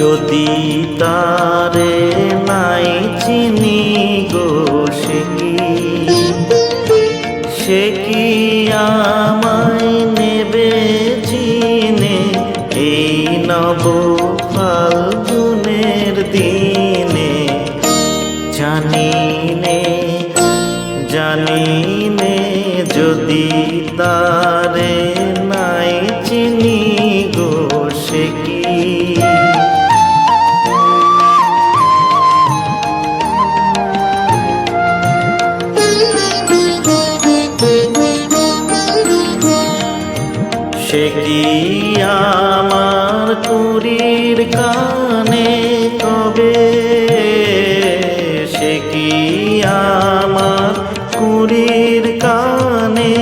যদি তারে নাই চিনি গো সে কি আমায় নেবে চিনে এই নব ফাল্গুনের দিনে। জানিনে যদি তারে নাই চিনি গো সে কি। সে কি আমার কুড়ির কানে কবে, সে কি আমার কুড়ির কানে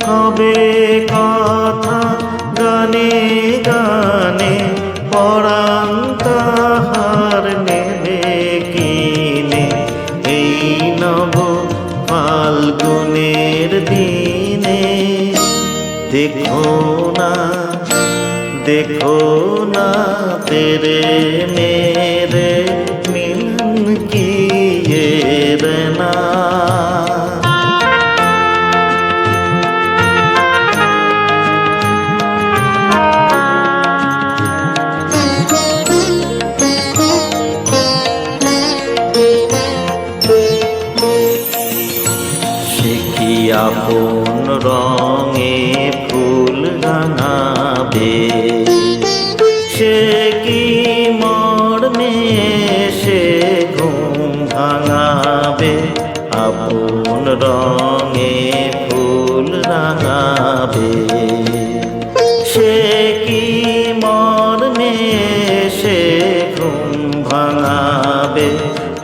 কবে কথা গানে গানে পরাণ তাহার নেবে কিনে এই নব ফাল্গুনের দিনে। देखो ना तेरे मेरे मिलन की ये रना। সে কি আপন রঙে ফুল রাঙাবে, সে কি মর্মে সে ঘুম ভাঙাবে। আপন রঙে ফুল রাঙাবে, সে কি মর্মে সে ঘুম ভাঙাবে।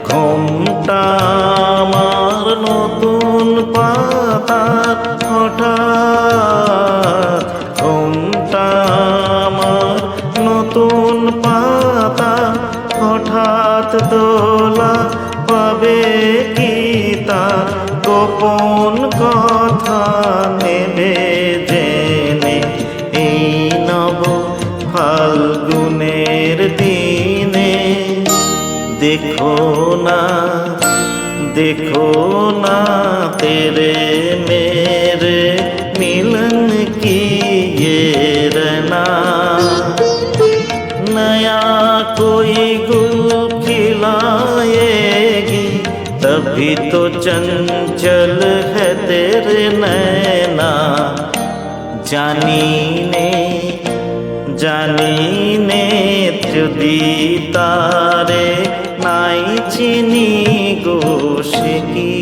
ঘুমটা আমার নতুন পাতার হঠাৎ, ঘুমটা আমার নতুন পাতা হঠাৎ দোলা পাবে কি তার গোপন কথা নেবে জেনে এই নব ফাল্গুনের দিনে। देखो ना तेरे मेरे मिलन की ये रना। नया कोई गुल खिलाएगी तभी तो चंचल है तेरे नैना। জানিনে যদি তারে নাই চিনি গো সে কি।